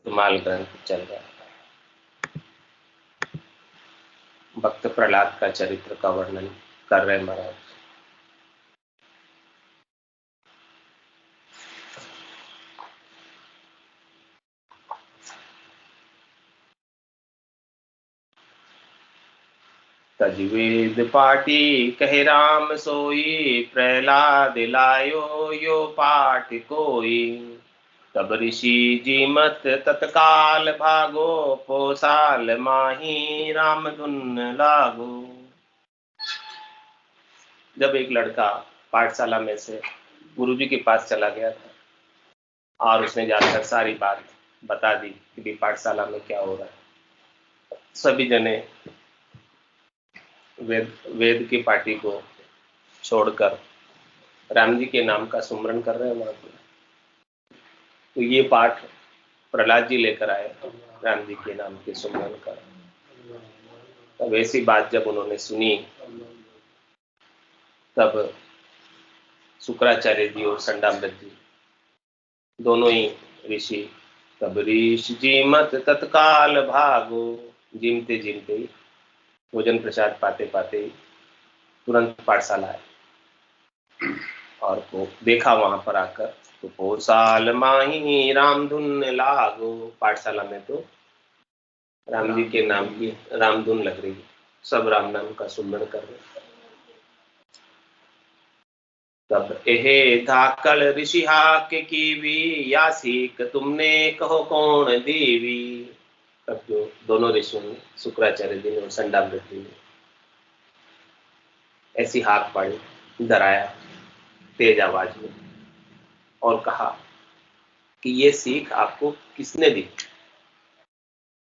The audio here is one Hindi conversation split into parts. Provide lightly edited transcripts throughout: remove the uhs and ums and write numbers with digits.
माल ग्रंथ चल रहा है। भक्त प्रहलाद का चरित्र का वर्णन कर रहे महाराज। तजवेद पाठी कहे राम सोई, प्रहलाद लायो यो पाठ कोई। तब ऋषि जी मत तत्काल भागो, पोसाल माही राम धुन लागो। जब एक लड़का पाठशाला में से गुरुजी के पास चला गया था और उसने जाकर सारी बात बता दी कि पाठशाला में क्या हो रहा है। सभी जने वेद के पाठी को छोड़कर राम जी के नाम का सुमरन कर रहे हैं वहां पर। तो ये पाठ प्रहलाद जी लेकर आए राम जी के नाम के सुमरन कर। तब ऐसी बात जब उन्होंने सुनी तब शुक्राचार्य जी और संडामृत जी दोनों ही ऋषि, तब ऋषि जी मत तत्काल भागो, जिमते जिमते ही भोजन प्रसाद पाते पाते ही तुरंत पाठशाला आए और को देखा वहां पर आकर। तो पोसाल माही राम धुन लागो, पाठशाला में तो राम जी के नाम की रामधुन लग रही है, सब राम नाम का सुमरण कर रहे हैं। तब एहे धाकल ऋषि हाक कीवी, या सीख तुमने कहो कौन देवी। तब जो दोनों ऋषियों ने, शुक्राचार्य जी ने और संडामृत जी ने ऐसी हाक पाड़ी, डराया तेज आवाज में और कहा कि ये सीख आपको किसने दी।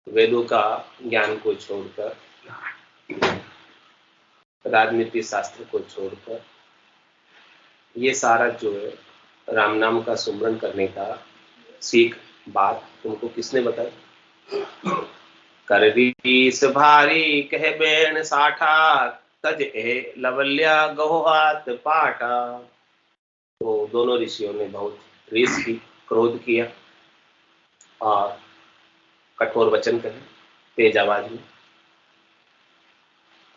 वेदों का ज्ञान को छोड़कर, राजनीति शास्त्र को छोड़कर, ये सारा जो है राम नाम का सुमरन करने का सीख बात तुमको किसने बताई। कर रीस भारी कहे बेण साठा, तज ए लवल्या गहोहात पाटा। तो दोनों ऋषियों ने बहुत रीस की, क्रोध किया और कठोर वचन कहे तेज आवाज में।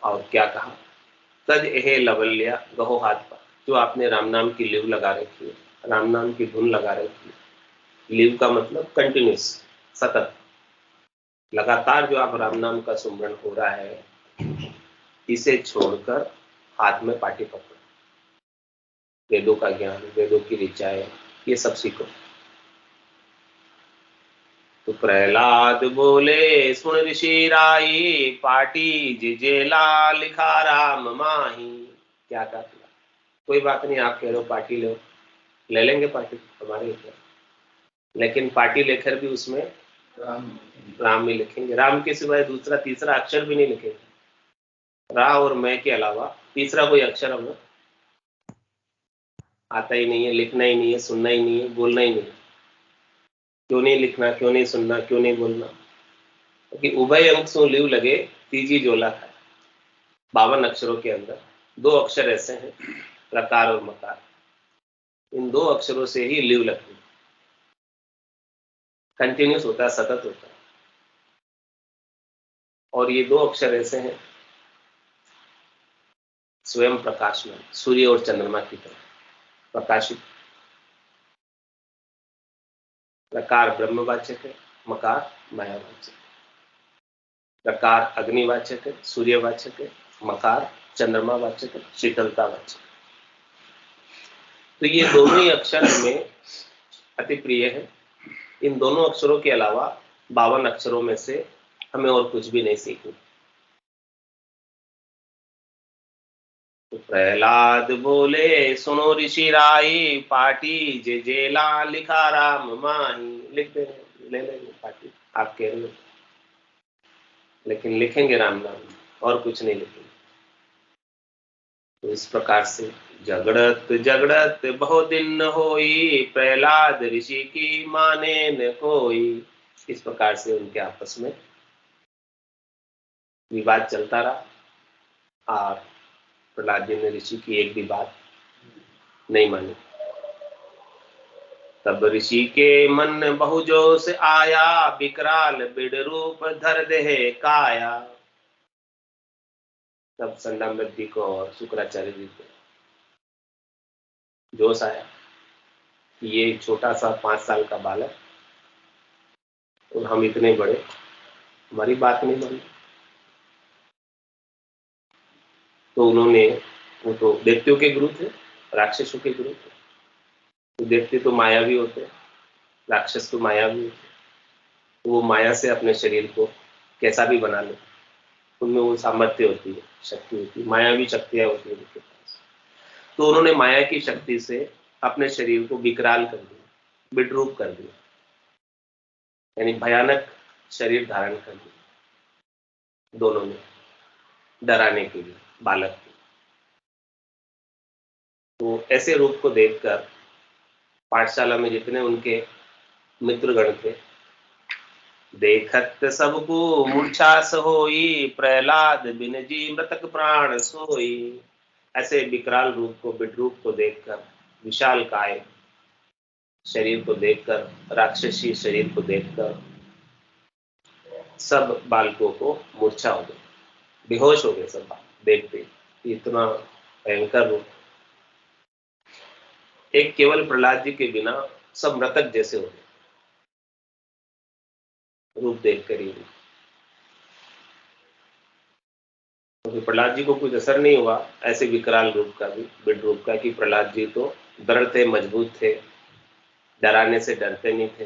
और क्या कहा, तज एहे लवल्या गहो हाथ पर, जो आपने राम नाम की लिव लगा रखी है, राम नाम की धुन लगा रखी है। लिव का मतलब कंटिन्यूस, सतत, लगातार जो आप राम नाम का सुमरन हो रहा है, इसे छोड़कर हाथ में पाठी पकड़ो, वेदों का ज्ञान, वेदों की ऋचाएं, ये सब सीखो। तो प्रहलाद बोले सुन ऋषि राई, पाटी जिजेला लिखा राम माही। क्या कहा, कोई बात नहीं, आप कह रहे हो पार्टी लो, ले लेंगे पार्टी हमारे ऊपर, लेकिन पार्टी लेकर भी उसमें राम ही लिखेंगे। राम के सिवाय दूसरा तीसरा अक्षर भी नहीं लिखेंगे। रा और मैं के अलावा तीसरा कोई अक्षर हमें आता ही नहीं है, लिखना ही नहीं है, सुनना ही नहीं है, बोलना ही नहीं है। क्यों नहीं लिखना, क्यों नहीं सुनना, क्यों नहीं बोलना, क्योंकि उभय अंक सो लिव लगे तीजी जोला था। 52 अक्षरों के अंदर 2 अक्षर ऐसे हैं, प्रकार और मकार। इन 2 अक्षरों से ही लिव लगती है, कंटिन्यूस होता है, सतत होता है। और ये 2 अक्षर ऐसे हैं, स्वयं प्रकाश में, सूर्य और चंद्रमा की तरह प्रकाशित। प्रकार ब्रह्मवाचक है, मकार मायावाचक। प्रकार अग्निवाचक है, सूर्यवाचक है, मकार चंद्रमावाचक है, शीतलतावाचक। तो ये दोनों ही अक्षर हमें अति प्रिय है। इन दोनों अक्षरों के अलावा 52 अक्षरों में से हमें और कुछ भी नहीं सीखना। तो प्रहलाद बोले सुनो ऋषि राई, पाटी जे जेला लिखा राम माही। लिख दे, ले लेंगे पाटी, आप कह रहे हो, लेकिन लिखेंगे राम नाम और कुछ नहीं लिखेंगे। तो इस प्रकार से झगड़त झगड़त बहुत दिन होई, प्रहलाद ऋषि की माने न कोई। इस प्रकार से उनके आपस में विवाद चलता रहा और प्रहलाद जी ने ऋषि की एक भी बात नहीं मानी। तब ऋषि के मन बहु जोश आया, विकराल बिड रूप धर देह काया। तब संडामृत जी को और शुक्राचार्य जी को जोश आया कि ये छोटा सा 5 साल का बालक और हम इतने बड़े, हमारी बात नहीं मानी। तो उन्होंने, वो तो दैत्यों के गुरु थे, राक्षसों के गुरु थे। तो दैत्य तो मायावी होते, राक्षस तो मायावी होते। तो वो माया से अपने शरीर को कैसा भी बना ले, उनमें वो सामर्थ्य होती है, शक्ति होती है, मायावी शक्तियां होती है उनके पास। तो उन्होंने माया की शक्ति से अपने शरीर को विकराल कर दिया, विद्रूप कर दिया, यानी भयानक शरीर धारण कर दिया दोनों ने, डराने के लिए बालक को। तो ऐसे रूप को देखकर पाठशाला में जितने उनके मित्रगण थे, देखत सबको मूर्छास होई, प्रहलाद बिन जी मृतक प्राण सोई। ऐसे विकराल रूप को, विद्रूप को देखकर, विशाल काय शरीर को देखकर, राक्षसी शरीर को देखकर सब बालकों को मूर्छा हो गई, बेहोश हो गए सब बालक देखते। इतना भयंकर रूप, एक केवल प्रहलाद जी के बिना सब मृतक जैसे हो गए रूप देखकर ही। तो प्रहलाद जी को कुछ असर नहीं हुआ ऐसे विकराल रूप का भी, विड रूप का, कि प्रहलाद जी तो दृढ़ थे, मजबूत थे, डराने से डरते नहीं थे,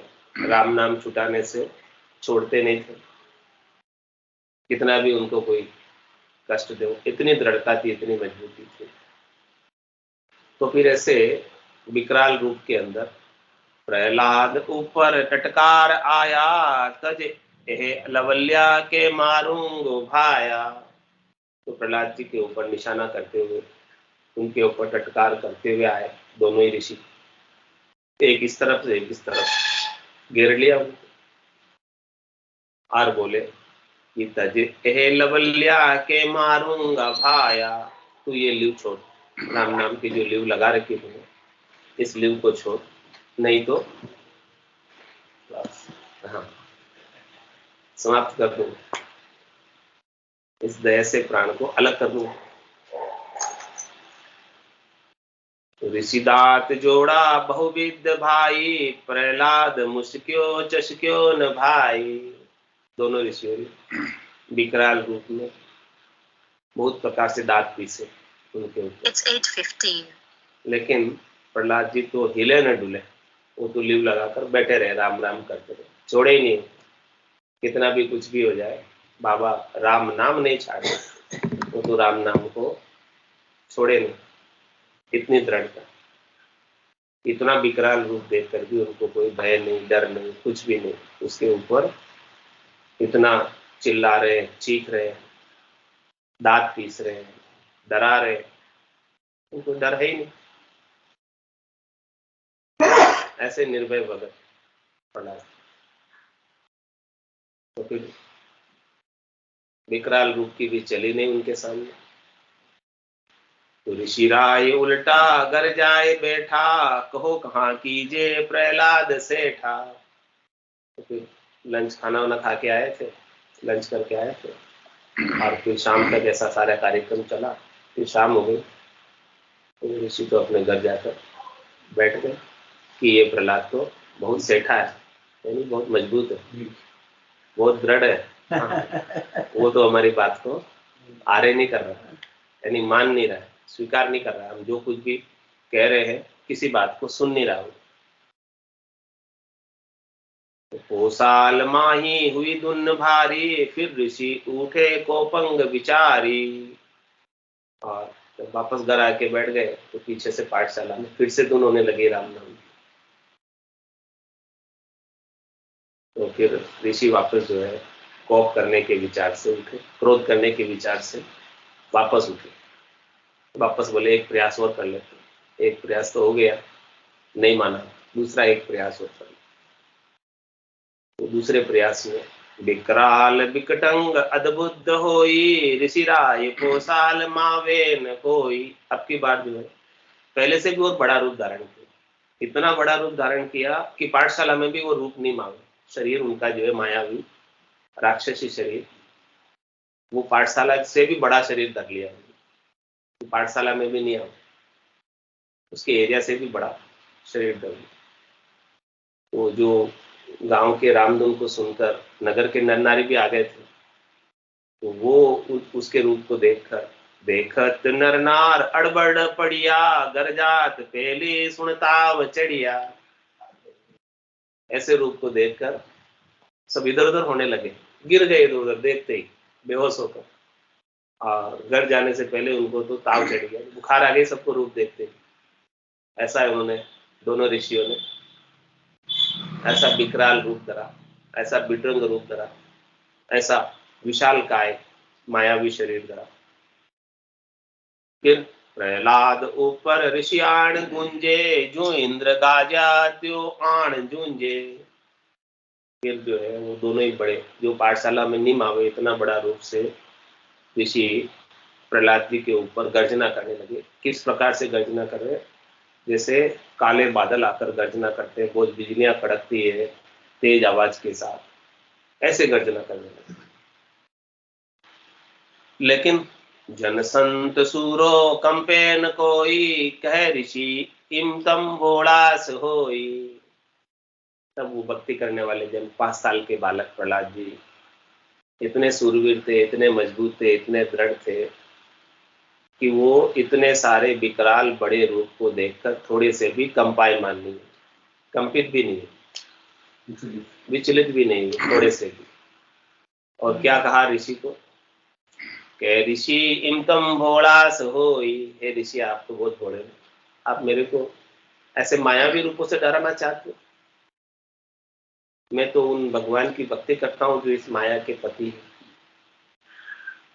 राम नाम छुटाने से छोड़ते नहीं थे, कितना भी उनको कोई कष्ट दो, इतनी दृढ़ता थी, इतनी मजबूती थी। तो फिर ऐसे विकराल रूप के अंदर प्रहलाद ऊपर टटकार आया, तज एह लवल्या के मारूंगो भाया। तो प्रहलाद जी के ऊपर निशाना करते हुए, उनके ऊपर टटकार करते हुए आए दोनों ही ऋषि, एक इस तरफ से एक इस तरफ घेर लिया उनको, और बोले कि तज एह लवल्या के मारूंगा भाया। तू ये लिव छोड़, राम नाम की जो लिव लगा रखी तुमने, इस लिव को छोड़, नहीं तो हाँ समाप्त कर दूंगा, इस दया से प्राण को अलग कर दूंगा। तो ऋषिदात जोड़ा बहुविध भाई, प्रहलाद मुस्क्यो चस्क्यो न भाई। दोनों ऋषियों ने विकराल रूप में बहुत प्रकार से दांत पीसे उनके ऊपर, लेकिन प्रहलाद जी तो हिले न डुले, वो तो लिव लगाकर बैठे रहे, राम राम करते रहे, छोड़े ही नहीं। कितना भी कुछ भी हो जाए, बाबा राम नाम नहीं छाड़े, वो तो राम नाम को छोड़े नहीं, इतनी दृढ़ता। इतना विकराल रूप देखकर भी उनको कोई भय नहीं, डर नहीं, कुछ भी नहीं। उसके ऊपर इतना चिल्ला रहे, चीख रहे, दांत पीस रहे, डरा रहे, उनको डर है ही नहीं। ऐसे निर्भय भगत प्रहलाद। तो फिर विकराल रूप की भी चली नहीं उनके सामने। तो ऋषि राय उल्टा गर जाए बैठा, कहो कहाँ कीजे प्रहलाद सेठा। तो फिर लंच खाना वाना खा के आए थे, लंच करके आए थे, और फिर शाम तक ऐसा सारा कार्यक्रम चला। फिर शाम हो गई, तो ऋषि तो अपने घर जाकर बैठ गए कि ये प्रहलाद तो बहुत सेठा है, यानी बहुत मजबूत है, बहुत दृढ़ है। हाँ, वो तो हमारी बात को आरे नहीं कर रहा है, यानी मान नहीं रहा है, स्वीकार नहीं कर रहा है, हम जो कुछ भी कह रहे हैं किसी बात को सुन नहीं रहा हूं। पोसाल माही हुई दुन भारी, फिर ऋषि उठे कोपंग विचारी। और जब वापस घर आके बैठ गए तो पीछे से पाठशाला में फिर से धुन होने लगी राम नाम। तो फिर ऋषि वापस जो है कोप करने के विचार से उठे, क्रोध करने के विचार से वापस उठे, वापस बोले एक प्रयास और कर लेते। एक प्रयास तो हो गया, नहीं माना, दूसरा एक प्रयास और कर। तो दूसरे प्रयास में विकराल विकटंग अद्भुत होई, ऋषि राय पोसाल मावे न कोई। अब की बार जो है पहले से भी और बड़ा रूप धारण किया, इतना बड़ा रूप धारण किया कि पाठशाला में भी वो रूप नहीं मांगे। शरीर उनका जो है मायावी राक्षसी शरीर, वो पाठशाला से भी बड़ा शरीर धर लिया, तो पाठशाला में भी नहीं आया, उसके एरिया से भी बड़ा शरीर धर लिया। तो जो गांव के रामधुन को सुनकर नगर के नर नारी भी आ गए थे, तो वो उसके रूप को देखकर, देखत नर नार अड़बड़ पड़िया, गरजात पहले सुनताव चढ़िया, ऐसे रूप को देखकर सब इधर उधर होने लगे, गिर गए इधर उधर देखते ही बेहोश होकर। और घर जाने से पहले उनको तो ताव चढ़ गया, बुखार आ गई सबको रूप देखते ही। ऐसा है उन्होंने, दोनों ऋषियों ने ऐसा विकराल रूप धरा, ऐसा बिटरंग रूप धरा, ऐसा विशाल काय मायावी शरीर धरा। फिर प्रहलाद ऊपर ऋषियाण गुंजे, जो इंद्र गाजा त्यो आण जूंजे। फिर जो है वो दोनों ही बड़े, जो पाठशाला में निम आवे इतना बड़ा रूप से ऋषि प्रहलाद जी के ऊपर गर्जना करने लगे। किस प्रकार से गर्जना कर रहे? जैसे काले बादल आकर गर्जना करते हैं, बहुत बिजलियां कड़कती है तेज आवाज के साथ, ऐसे गर्जना करने लगे। लेकिन जन संत सूरो कंपे न कोई, कह ऋषि इम तम भोड़ास होई। तब वो भक्ति करने वाले जन, 5 साल के बालक प्रहलाद जी इतने सूरवीर थे, इतने मजबूत थे, इतने दृढ़ थे कि वो इतने सारे विकराल बड़े रूप को देखकर थोड़े से भी कंपायमान नहीं, कंपित भी नहीं, विचलित भी नहीं, थोड़े से भी। और क्या कहा ऋषि को? कह ऋषि इम तम भोड़ास होई, हे ऋषि आप तो बहुत भोले, आप मेरे को ऐसे मायावी रूपों से डराना चाहते हो? मैं तो उन भगवान की भक्ति करता हूं जो इस माया के पति है,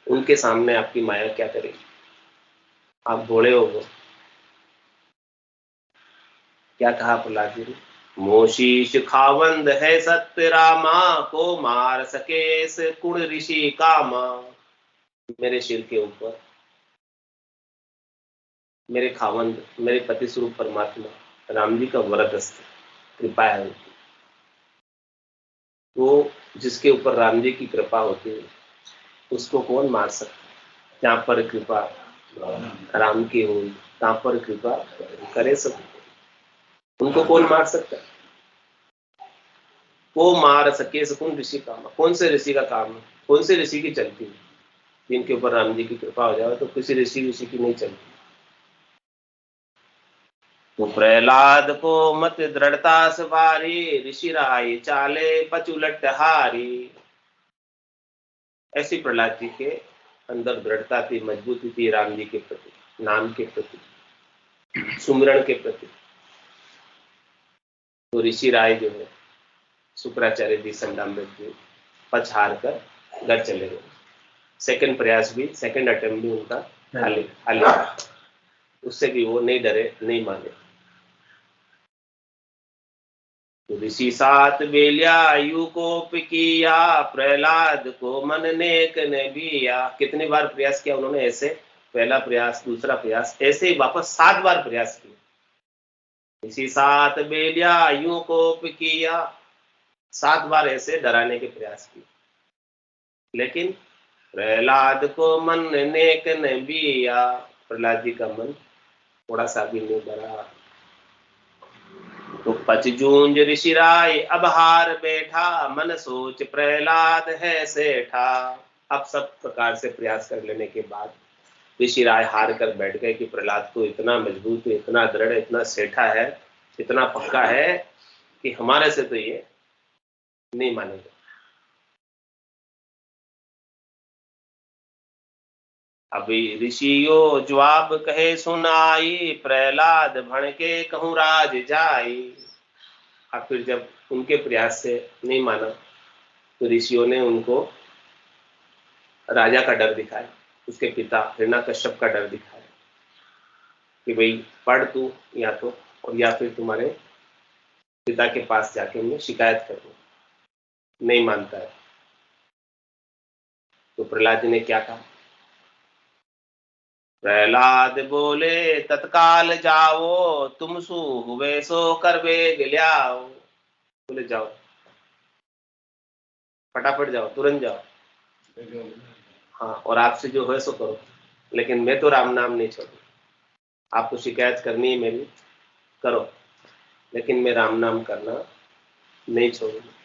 उनके सामने आपकी माया क्या करेगी? आप भोले हो वो। क्या कहा प्रहलाद जी ने? मोशीश खावंद है सत्य रामा, को मार सके से कुण ऋषि कामा। मेरे सिर के ऊपर मेरे खावंद, मेरे पति स्वरूप परमात्मा राम जी का वरदस्त कृपा है। वो जिसके ऊपर राम जी की कृपा होती है उसको कौन मार सकता है? जहां पर कृपा राम की हुई तहां पर कृपा करे सब, उनको कौन मार सकता है? वो मार सके सकून ऋषि काम, कौन से ऋषि का काम है, कौन से ऋषि की चलती है? जिनके ऊपर राम जी की कृपा हो जाए तो किसी ऋषि की नहीं चलती। तो प्रहलाद को मत दृढ़ता सवारी, ऋषि राय चाले पचुलट हारी। ऐसी प्रहलाद जी के अंदर दृढ़ता थी, मजबूती थी राम जी के प्रति, नाम के प्रति, सुमरण के प्रति। तो ऋषि राय जो है, शुक्राचार्य जी, संडामृत जी, पछ हार कर घर चले गए। सेकंड प्रयास भी, सेकंड अटेम्प्ट भी उनका खाली, उससे भी वो नहीं डरे, नहीं माने। तो ऋषि सात बेलिया यू कोप किया, प्रहलाद को मन नेक ने बिया। कितनी बार प्रयास किया उन्होंने ऐसे? पहला प्रयास, दूसरा प्रयास, ऐसे ही वापस 7 बार प्रयास किया। ऋषि सात बेलिया यू कोप किया, 7 बार ऐसे डराने के प्रयास किए, लेकिन प्रहलाद को मन नेक ने बिया। प्रहलाद जी का मन थोड़ा सा भी नहीं डरा। तो पचजूंज ऋषि राय अब हार बैठा, मन सोच प्रहलाद है सेठा। अब सब प्रकार से प्रयास कर लेने के बाद ऋषि राय हार कर बैठ गए कि प्रहलाद तो इतना मजबूत है, इतना दृढ़, इतना सेठा है, इतना पक्का है कि हमारे से तो ये नहीं मानेगा। अभी ऋषियों जवाब कहे सुनाई, प्रहलाद भड़के कहूँ राज जाई। और फिर जब उनके प्रयास से नहीं माना तो ऋषियों ने उनको राजा का डर दिखाया, उसके पिता हिरण्यकश्यप का डर दिखाया कि भाई पढ़ तू या तो, और या फिर तुम्हारे पिता के पास जाके मैं शिकायत करूँ। नहीं मानता है तो प्रहलाद जी ने क्या कहा? प्रहलाद बोले तत्काल जाओ, तुम सु हुए सो कर वेग ल्याओ। बोले जाओ, फटाफट जाओ, तुरंत जाओ, हाँ, और आपसे जो है सो करो, लेकिन मैं तो राम नाम नहीं छोड़ू। आपको शिकायत करनी है मेरी, करो, लेकिन मैं राम नाम करना नहीं छोड़ूंगा।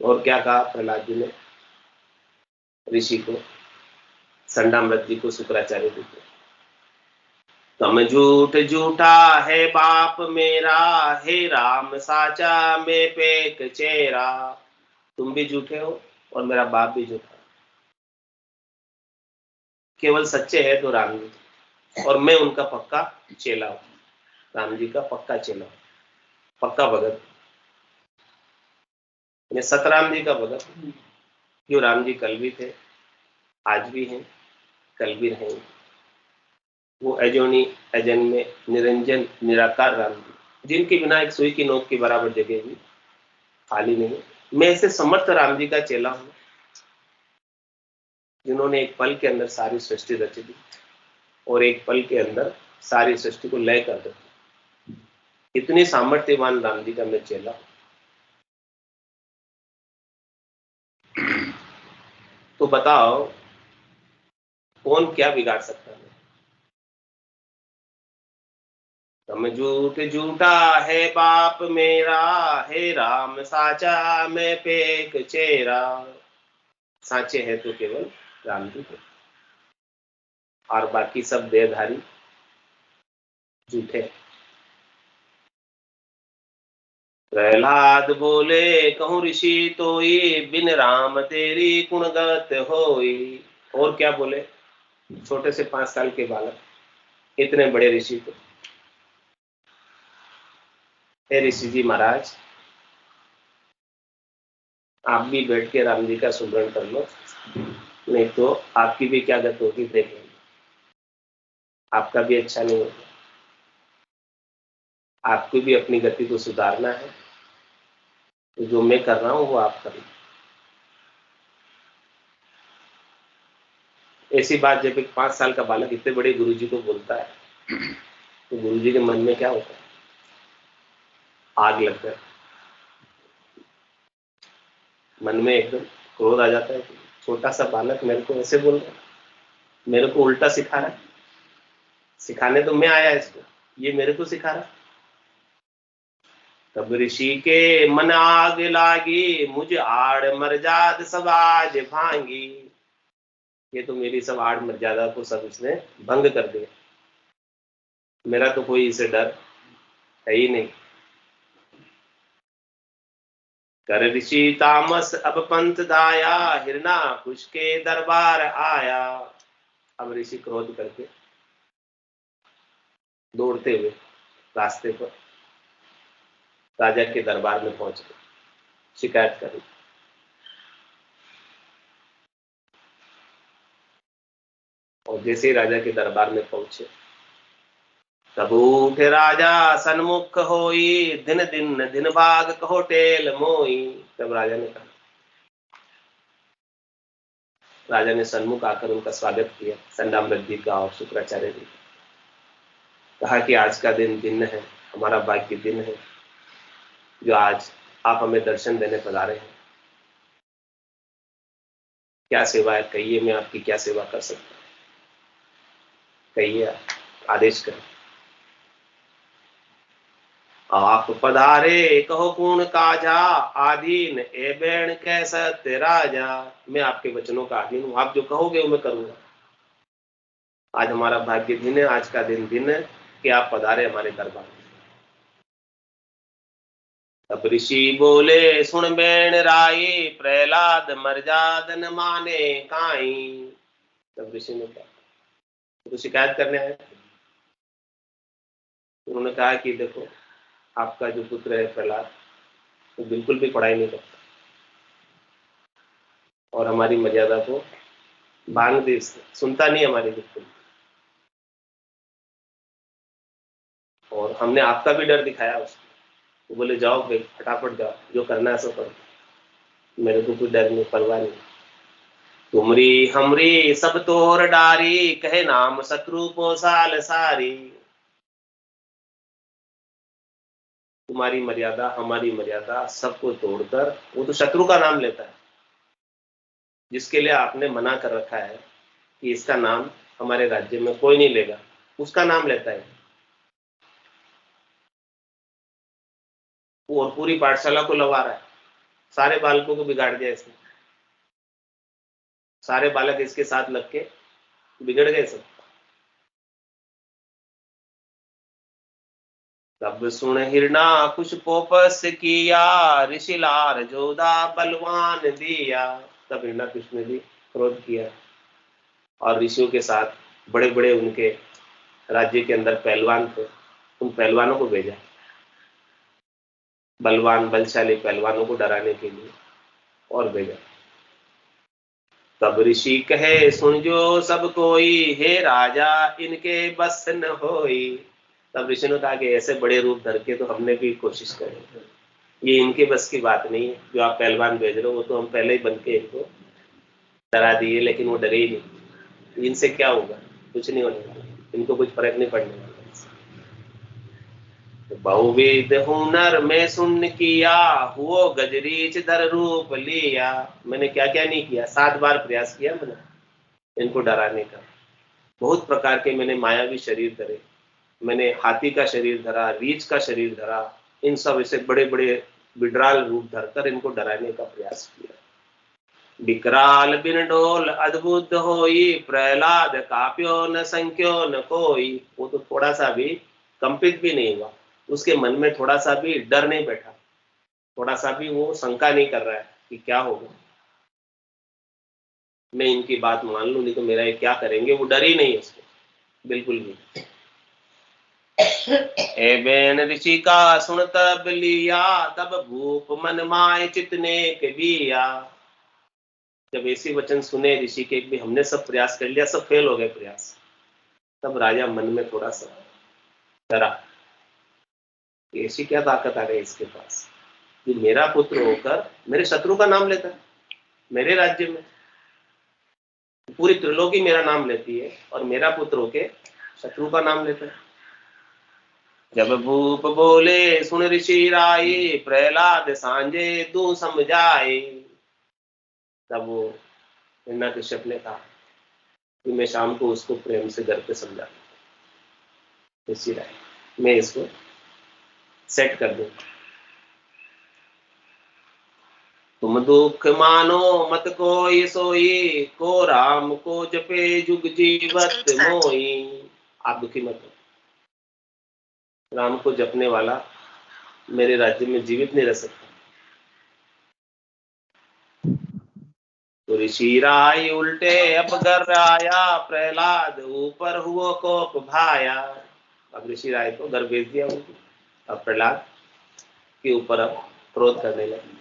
और क्या कहा प्रहलाद जी ने ऋषि को, संडामृत जी को, शुक्राचार्य जी को, तम झूठ झूठा है बाप मेरा, हे राम साचा में पेक चेरा। तुम भी झूठे हो और मेरा बाप भी झूठा, केवल सच्चे है तो राम जी, और मैं उनका पक्का चेला हूं, राम जी का पक्का चेला हूं, पक्का भगत, सतराम जी का भगत। क्यों, राम जी कल भी थे, आज भी हैं, कल भी रहेंगे। वो अजोनी अजन्मे निरंजन निराकार राम जी, जिनके बिना एक सुई की नोक के बराबर जगह भी खाली नहीं है। मैं ऐसे समर्थ राम जी का चेला हूं, जिन्होंने एक पल के अंदर सारी सृष्टि रच दी और एक पल के अंदर सारी सृष्टि को लय कर दो। इतनी सामर्थ्यवान राम जी का मैं चेला हूं। तो बताओ कौन क्या बिगाड़ सकता है? तम झूठ झूठा है बाप मेरा, हे राम साचा मैं पेक चेरा। साचे है तो केवल राम जी को, और बाकी सब देहधारी झूठे। प्रहलाद बोले कहूँ ऋषि तोई, बिन राम तेरी गुणगत होई। और क्या बोले, छोटे से 5 साल के बालक इतने बड़े ऋषि को, हे ऋषि जी महाराज, आप भी बैठ के राम जी का सुमरण कर लो, नहीं तो आपकी भी क्या गति होगी देख लेंगे, आपका भी अच्छा नहीं होगा, आपको भी अपनी गति को सुधारना है, तो जो मैं कर रहा हूं वो आप करें। ऐसी बात जब एक 5 साल का बालक इतने बड़े गुरुजी को बोलता है, तो गुरुजी के मन में क्या होता है? आग लगकर मन में एकदम क्रोध आ जाता है कि छोटा सा बालक मेरे को ऐसे बोल रहा है, मेरे को उल्टा सिखा रहा है, सिखाने तो मैं आया इसको, ये मेरे को सिखा रहा है। तब ऋषि के मन आग लागी, मुझे आड़ मर्याद सब आज भांगी। ये तो मेरी सब आड़ मर्यादा को सब इसने भंग कर दिया, मेरा तो कोई इसे डर है ही नहीं। कर ऋषि तामस अब पंथ दाया, हिरना कुश के दरबार आया। अब ऋषि क्रोध करके दौड़ते हुए रास्ते पर राजा के दरबार में पहुंच गए, शिकायत करी। और जैसे ही राजा के दरबार में पहुंचे, तब उठे राजा सन्मुख होई, दिन दिन दिन भाग कहो टेल मोई। तब राजा ने कहा, राजा ने सन्मुख आकर उनका स्वागत किया, संडामृत जी का और शुक्राचार्य जी, कहा कि आज का दिन दिन है, हमारा भाग्य दिन है, जो आज आप हमें दर्शन देने पधारे हैं। क्या सेवा है, कहिए, मैं आपकी क्या सेवा कर सकता हूँ, कहिए, आदेश करें। आप पधारे कहो पूर्ण काजा, आधीन ए बैण कैसत राजा। मैं आपके वचनों का अधीन हूं, आप जो कहोगे वो मैं करूंगा। आज हमारा भाग्य दिन है, आज का दिन दिन है कि आप पधारे हमारे दरबार में। तब ऋषि बोले सुन बैण राई, प्रहलाद मर्याद न माने काई। तब ऋषि ने कहा, तो शिकायत करने आए। उन्होंने कहा कि देखो, आपका जो पुत्र है प्रहलाद, वो बिल्कुल भी पढ़ाई नहीं करता और हमारी मर्यादा को भांग दे, सुनता नहीं हमारी बिल्कुल, और हमने आपका भी डर दिखाया उसको। वो बोले जाओ भाई, फटाफट जाओ, जो करना है सो करो, मेरे को कोई डर नहीं, परवाह नहीं। तुमरी हमरी सब तोर डारी, कहे नाम शत्रु को साल सारी। तुम्हारी मर्यादा हमारी मर्यादा सबको तोड़कर वो तो शत्रु का नाम लेता है, जिसके लिए आपने मना कर रखा है कि इसका नाम हमारे राज्य में कोई नहीं लेगा, उसका नाम लेता है वो, और पूरी पाठशाला को लगा रहा है। सारे बालकों को बिगाड़ दिया इसने, सारे बालक इसके साथ लग के बिगड़ गए सब। तब सुन हिरना कुछ पोपस किया, ऋषि लार जोधा बलवान दिया। तब हिरना कुछ ने भी क्रोध किया और ऋषियों के साथ बड़े बड़े उनके राज्य के अंदर पहलवान थे, उन पहलवानों को भेजा, बलवान बलशाली पहलवानों को डराने के लिए और भेजा। तब ऋषि कहे सुन जो सब कोई, हे राजा इनके बस न होई। तब ऋषि ने कहा कि ऐसे बड़े रूप धर के तो हमने भी कोशिश करी, ये इनके बस की बात नहीं है, जो आप पहलवान भेज रहे हो वो तो हम पहले ही बन के इनको डरा दिए, लेकिन वो डरे ही नहीं। इनसे क्या होगा, कुछ नहीं होने वाला, इनको कुछ फर्क नहीं पड़ने वाला। तो बहुविध हुनर में सुन किया, हुओ गजरीच धर रूप लिया। मैंने क्या क्या नहीं किया, 7 बार प्रयास किया मैंने इनको डराने का। बहुत प्रकार के मैंने मायावी शरीर धरे, मैंने हाथी का शरीर धरा, रीछ का शरीर धरा, इन सब ऐसे बड़े बड़े विड्राल रूप धरकर इनको डराने का प्रयास किया। विकराल बिन डोल अद्भुत होई, प्रहलाद काप्यो न संख्यो न कोई। वो तो थोड़ा सा भी कंपित भी नहीं हुआ, उसके मन में थोड़ा सा भी डर नहीं बैठा, थोड़ा सा भी वो शंका नहीं कर रहा है कि क्या होगा, मैं इनकी बात मान लूं नहीं तो मेरा ये क्या करेंगे, वो डर ही नहीं है उसको बिल्कुल भी। ए बेन ऋषि का सुन तब लिया, तब भूप मन माए चितने के बिया। जब ऐसे वचन सुने ऋषि के भी, हमने सब प्रयास कर लिया, सब फेल हो गए प्रयास, तब राजा मन में थोड़ा सा डरा, ऐसी क्या ताकत आ गई इसके पास कि मेरा पुत्र होकर मेरे शत्रु का नाम लेता है, मेरे राज्य में पूरी त्रिलोकी मेरा नाम लेती है और मेरा पुत्र होके शत्रु का नाम लेता है। जब भूप बोले सुन ऋषि राय, प्रहलाद सांझे दू समझाए। तब वो हिरण्यकश्यप ने कहा कि मैं शाम को उसको प्रेम से घर पे समझा ऋषि राय, मैं इसको सेट कर दूं। तुम दुख मानो मत कोई सोई, को राम को जपे जुग जीवत मोई। आप दुखी मत हो, राम को जपने वाला मेरे राज्य में जीवित नहीं रह सकता। तो ऋषि राय उल्टे अपगर आया, प्रहलाद ऊपर हुआ कोप भाया। अब ऋषि राय को घर भेज दिया उनको, अब प्रहलाद के ऊपर अब क्रोध करने लगे।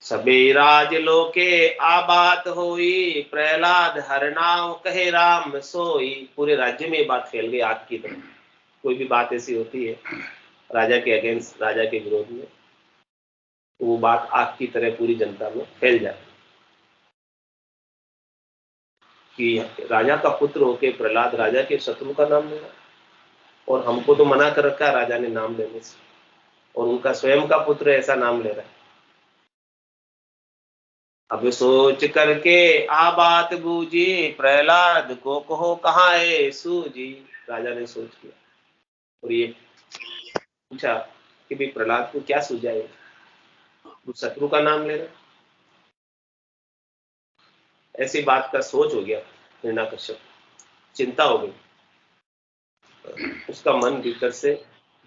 सबे राज लोके आबात होई, प्रहलाद हर नाम कहे राम सोई। पूरे राज्य में ये बात फैल गई आग की तरह। कोई भी बात ऐसी होती है राजा के अगेंस्ट, राजा के विरोध में, तो वो बात आग की तरह पूरी जनता में फैल जाती कि राजा का पुत्र होके प्रहलाद राजा के शत्रु का नाम ले रहा, और हमको तो मना कर रखा है राजा ने नाम लेने से, और उनका स्वयं का पुत्र ऐसा नाम ले रहा है। अब सोच करके आ बात बूझी, प्रहलाद को कहो कहाँ है सूझी। राजा ने सोच किया और ये पूछा कि भाई प्रहलाद को क्या सूझाए, वो शत्रु का नाम ले रहा है। ऐसी बात का सोच हो गया हिरण्यकश्यप, चिंता हो गई, उसका मन भीतर से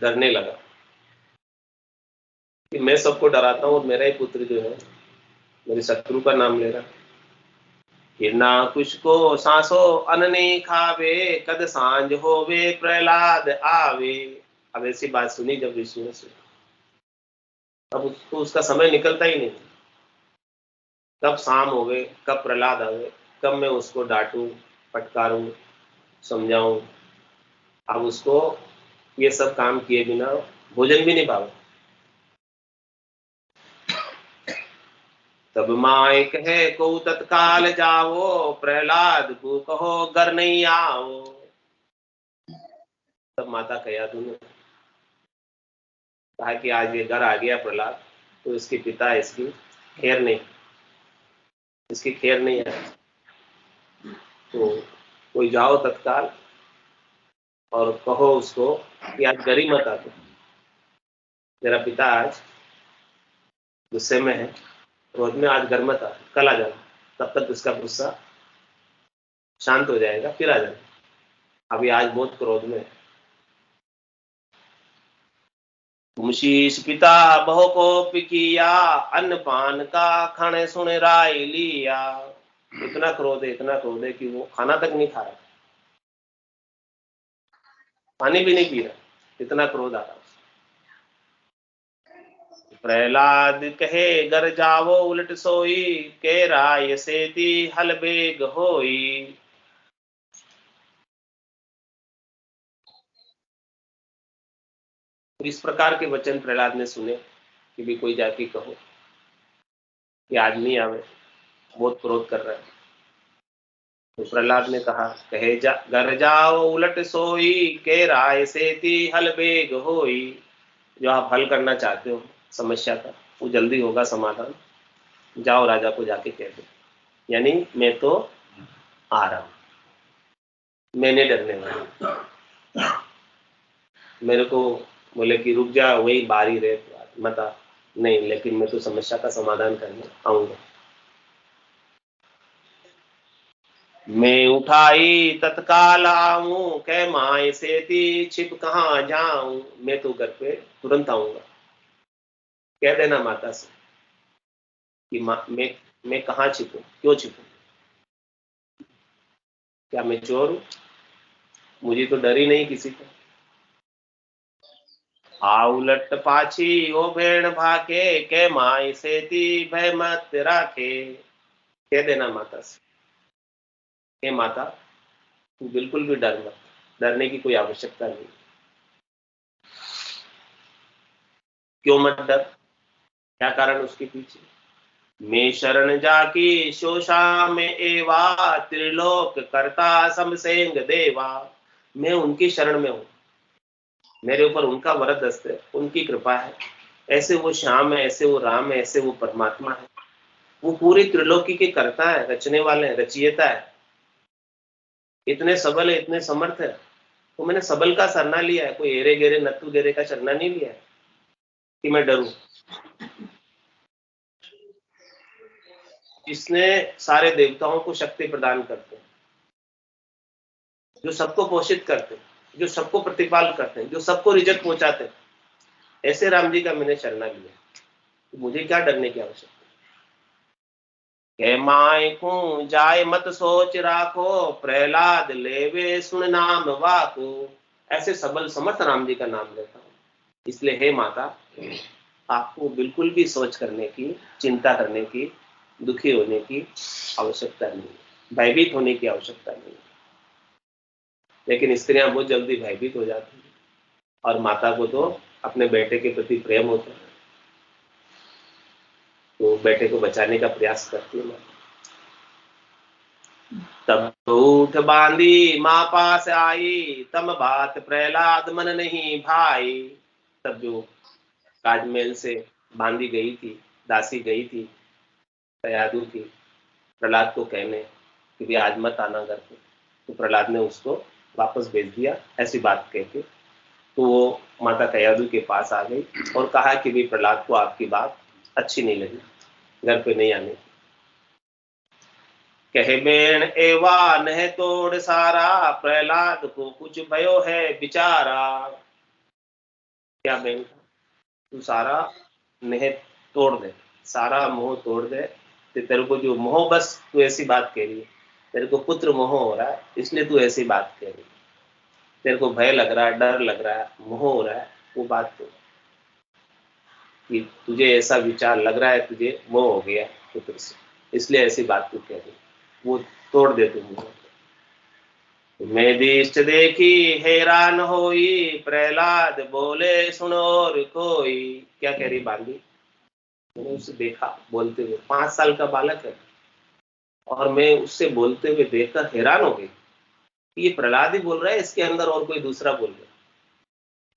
डरने लगा कि मैं सबको डराता हूँ और मेरा ही पुत्र जो है मेरे शत्रु का नाम ले रहा है। हिरण्यकुश को सांसो अन्न नहीं खावे, कद सांझ होवे प्रहलाद आवे। अब ऐसी बात सुनी जब ऋषियों से, अब उसको उसका समय निकलता ही नहीं, कब शाम हो गए, कब प्रहलाद आवे, कब मैं उसको डांटूं, फटकारूं, समझाऊं। अब उसको ये सब काम किए बिना भोजन भी नहीं पावे। तब माए कहे को तत्काल जाओ, प्रहलाद को कहो घर नहीं आओ। तब माता कयादु ने कहा कि आज ये घर आ गया प्रहलाद, तो इसके पिता इसकी खैर नहीं, इसकी खैर नहीं है, तो कोई जाओ तत्काल और कहो उसको कि आज घर ही मत आते, तेरा पिता आज गुस्से में है, क्रोध में, आज घर मत आ, कल आ जाना, तब तक उसका गुस्सा शांत हो जाएगा, फिर आ जाना, अभी आज बहुत क्रोध में है। शीश पिता बहु कोप किया, अन्न पान का खाने सुन राय लिया। इतना क्रोध है कि वो खाना तक नहीं खा रहा, पानी भी नहीं पी रहा, इतना क्रोध आ रहा। प्रहलाद कहे घर जावो उलट सोई, के राय सेती हल बेग होई। तो इस प्रकार के वचन प्रहलाद ने सुने कि भी कोई जाके कहो कि आदमी आवे, बहुत क्रोध कर रहा है। तो प्रहलाद ने कहा कहे घर जाओ उलट सोई, के राय सेती हल बेग होई। जो आप हल करना चाहते हो समस्या का, वो जल्दी होगा समाधान, जाओ राजा को जाके कह दो, यानी मैं तो आ रहा हूं, मैंने डरने वाला, मेरे को बोले कि रुक जा वही बारी रहे मत आ, नहीं, लेकिन मैं तो समस्या का समाधान करने आऊंगा। मैं उठाई तत्काल आऊं, कह माए सेती छिप कहाँ जाऊं। मैं तो घर पे तुरंत आऊंगा, कह देना माता से कि मैं कहाँ छिपूं, क्यों छिपूं, क्या मैं चोर हूं, मुझे तो डर ही नहीं किसी को। आ उलट पाछी ओ भेड़ भाके, के माए सेती भय मत राखे। कह देना माता से, हे माता तू बिल्कुल भी डर मत, डरने की कोई आवश्यकता नहीं। क्यों मत डर, क्या कारण उसके पीछे। मैं शरण जाकी शोषा में एवा, त्रिलोक करता समसेंग देवा। मैं उनकी शरण में हूं, मेरे ऊपर उनका वरद हस्त है, उनकी कृपा है, ऐसे वो श्याम है, ऐसे वो राम है, ऐसे वो परमात्मा है, वो पूरी त्रिलोकी के करता है, रचने वाले हैं, रचयिता है, इतने सबल है, इतने समर्थ है। तो मैंने सबल का सरना लिया है, कोई एरे गेरे नत्थु गेरे का शरणा नहीं लिया है कि मैं डरूं। जिसने सारे देवताओं को शक्ति प्रदान करते हैं, जो सबको पोषित करते हैं, जो सबको प्रतिपाल करते हैं, जो सबको रिजत पहुंचाते हैं, ऐसे राम जी का मैंने शरणा लिया, तो मुझे क्या डरने की आवश्यकता। कह माय को जाय मत सोच राखो, प्रहलाद लेवे सुन नाम वाको। ऐसे सबल समर्थ राम जी का नाम लेता हूं, इसलिए हे माता आपको बिल्कुल भी सोच करने की, चिंता करने की, दुखी होने की आवश्यकता नहीं, भयभीत होने की आवश्यकता नहीं। लेकिन स्त्रियां बहुत जल्दी भयभीत हो जाती हैं, और माता को तो अपने बेटे के प्रति प्रेम होता है, तो बेटे को बचाने का प्रयास करती है माता। तब उठ बांधी माँ पास आई, तम बात प्रहलाद मन नहीं भाई। तब जो राजमहल से बांधी गई थी, दासी गई थी कयादु की, प्रहलाद को कहने कि भी आज मत आना घर पे, तो प्रहलाद ने उसको वापस भेज दिया ऐसी बात कह के। तो वो माता कयादु के पास आ गई और कहा कि भी प्रहलाद को आपकी बात अच्छी नहीं लगी, घर पे नहीं आने। कहे बेण एवा नह तोड़ सारा, प्रहलाद को कुछ भयो है बिचारा। क्या बेन, तू सारा नह तोड़ दे, सारा मोह तोड़ दे, तो तेरे को जो मोह, बस तू ऐसी बात कह रही है, तेरे को पुत्र मोह हो रहा है इसलिए तू ऐसी बात कह रही है, तेरे को भय लग रहा है, डर लग रहा है, मोह हो रहा है, वो बात तो कि तुझे ऐसा विचार लग रहा है, तुझे मोह हो गया पुत्र से, इसलिए ऐसी बात तू कह रही, वो तोड़ दे तू मोह। मैं दृष्ट देखी हैरान होई, प्रहलाद बोले सुनो और कोई। क्या कह रही बांदी, मैंने उसे देखा बोलते हुए, 5 साल का बालक है, और मैं उससे बोलते हुए देखकर हैरान हो गई कि ये प्रहलाद ही बोल रहा है, इसके अंदर और कोई दूसरा बोल रहा है।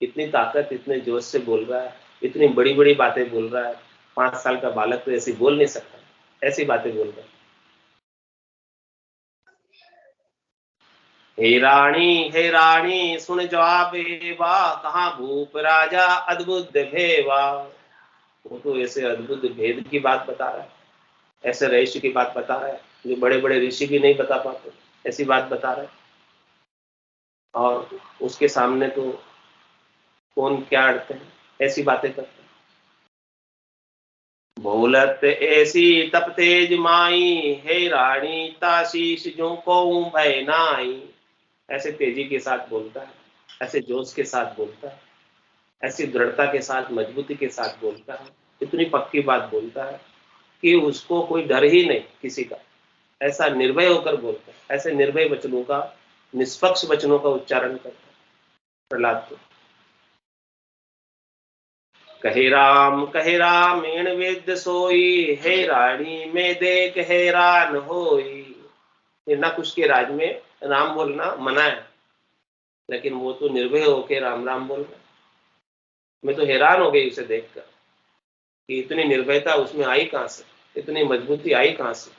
इतनी ताकत, इतने जोश से बोल रहा है, इतनी बड़ी-बड़ी बातें बोल रहा है। 5 साल का बालक तो ऐसे बोल नहीं सकता, ऐसी बातें बोल रहा है। हे रानी सुन जवाब बा, कहाँ भूप राजा अद्भुत भेवा। वो तो ऐसे अद्भुत भेद की बात बता रहा है, ऐसे रहस्य की बात बता रहा है जो बड़े बड़े ऋषि भी नहीं बता पाते, ऐसी बात बता रहा है। और उसके सामने तो कौन क्या अड़ते हैं, ऐसी बातें करते हैं। बोलत ऐसी तप तेज माई, हे रानी ताशीष जो को भय नाई। ऐसे तेजी के साथ बोलता है, ऐसे जोश के साथ बोलता है, ऐसी दृढ़ता के साथ, मजबूती के साथ बोलता है, इतनी पक्की बात बोलता है कि उसको कोई डर ही नहीं किसी का। ऐसा निर्भय होकर बोलता है, ऐसे निर्भय वचनों का, निष्पक्ष वचनों का उच्चारण करता है प्रहलाद को। कहे राम इन वेद सोई, हे रानी में देख हैरान होई। हिरणाकुश के राज में राम बोलना मना है, लेकिन वो तो निर्भय होकर राम राम बोल रहा है। मैं तो हैरान हो गई उसे देखकर कि इतनी निर्भयता उसमें आई कहां से, इतनी मजबूती आई कहां से।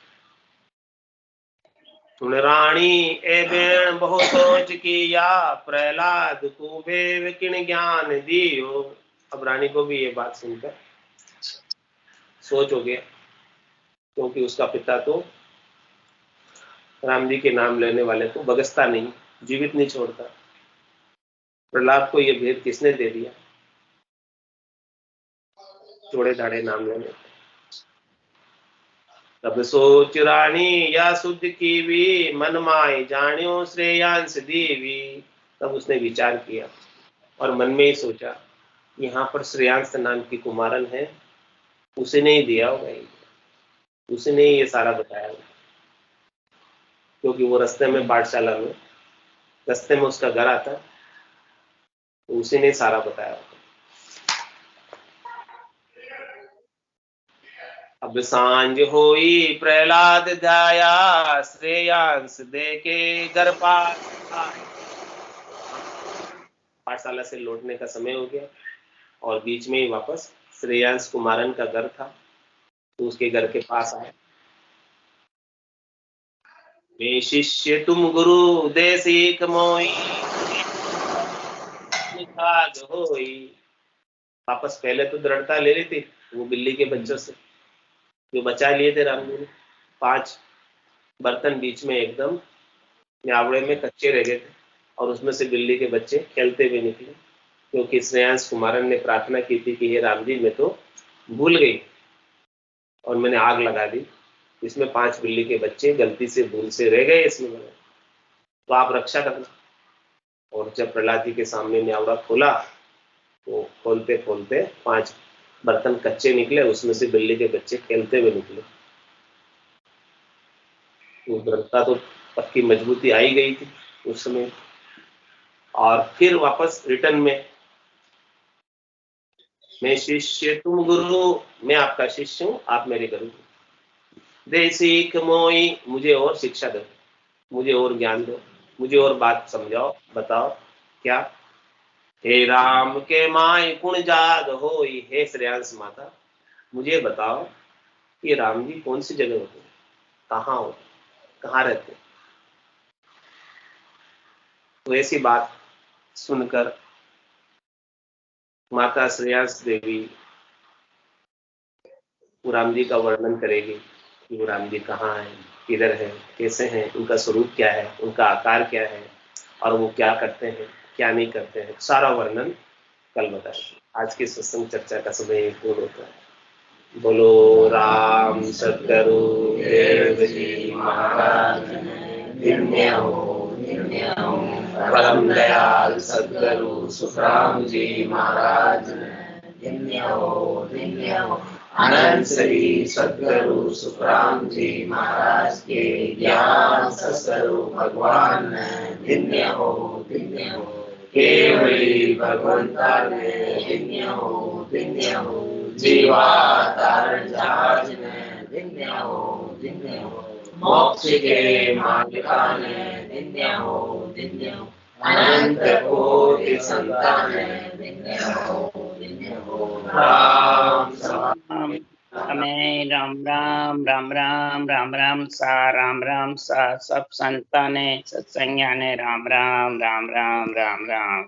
सुन रानी ए बेण बहुत सोच किया, प्रहलाद को भेव किन ज्ञान दियो। अब रानी को भी ये बात सुनकर सोच हो गया, क्योंकि उसका पिता तो राम जी के नाम लेने वाले को बगसता नहीं, जीवित नहीं छोड़ता। प्रहलाद को ये भेद किसने दे दिया, जोड़े धाड़े नाम लेने। तब सोच रानी या शुद्ध की भी, मन माय जानियो श्रेयांश देवी। तब उसने विचार किया और मन में ही सोचा, यहाँ पर श्रेयांश नाम की कुमारन है, उसे नहीं दिया होगा, उसे नहीं ये सारा बताया होगा, क्योंकि वो रास्ते में पाठशाला में, रास्ते में उसका घर आता, तो उसे नहीं सारा बताया होगा। अब सांझ होई प्रहलाद ध्याया, श्रेयांश देके घर पाठशाला से लौटने का समय हो गया, और बीच में ही वापस श्रेयांश कुमारन का घर था, तो उसके घर के पास आया। मैं शिष्य तुम गुरु दे सीख मोई, होई। वापस पहले तो दृढ़ता ले ली थी वो बिल्ली के बच्चों से, जो बचा लिए थे राम जी ने। 5 बर्तन बीच में एकदम न्यावड़े में कच्चे रह गए थे, और उसमें से बिल्ली के बच्चे खेलते हुए निकले, क्योंकि श्रेयांश कुमारन ने प्रार्थना की थी कि हे राम जी, मैं तो भूल गई और मैंने आग लगा दी, इसमें 5 बिल्ली के बच्चे गलती से भूल से रह गए इसमें, मैंने तो आप रक्षा करना। और जब प्रहलाद जी के सामने न्यावड़ा खोला, तो खोलते खोलते 5 बर्तन कच्चे निकले, उसमें से बिल्ली के बच्चे खेलते हुए निकले। तो दृढ़ता तो पक्की मजबूती आई गई थी उस समय। और फिर वापस रिटर्न में, मैं शिष्य तुम गुरु, मैं आपका शिष्य हूँ, आप मेरे गुरु। दे सीख मोई, मुझे और शिक्षा दो, मुझे और ज्ञान दो, मुझे और बात समझाओ, बताओ क्या। हे राम के माय कुण जाग होई, हे श्रेयांश माता, मुझे बताओ कि राम जी कौन सी जगह होते, कहाँ होते, कहाँ रहते। तो ऐसी बात सुनकर माता श्रेयांश देवी वो राम जी का वर्णन करेगी कि वो राम जी कहाँ हैं, किधर हैं, कैसे हैं, उनका स्वरूप क्या है, उनका आकार क्या है, और वो क्या करते हैं, क्या नहीं करते हैं, सारा वर्णन कल बताएंगे। आज की सत्संग चर्चा का समय पूर्ण होता है। बोलो राम सतगुरु देव जी महाराज, धन्य हो परम दयाल सतगुरु सुखराम जी महाराज, धन्य हो अनंत श्री सतगुरु सुखराम जी महाराज के ज्ञान सतगुरु भगवान, धन्य हो केवली भगवंता ने धन्य हो जीवा तारण जहाज ने धन्य हो मोक्ष के मालिका ने धन्य हो अनंत कोटि संतान ने धन्य हो राम हमें राम राम राम राम राम राम सा सब संताने सत्संज्ञा ने राम राम राम राम राम राम।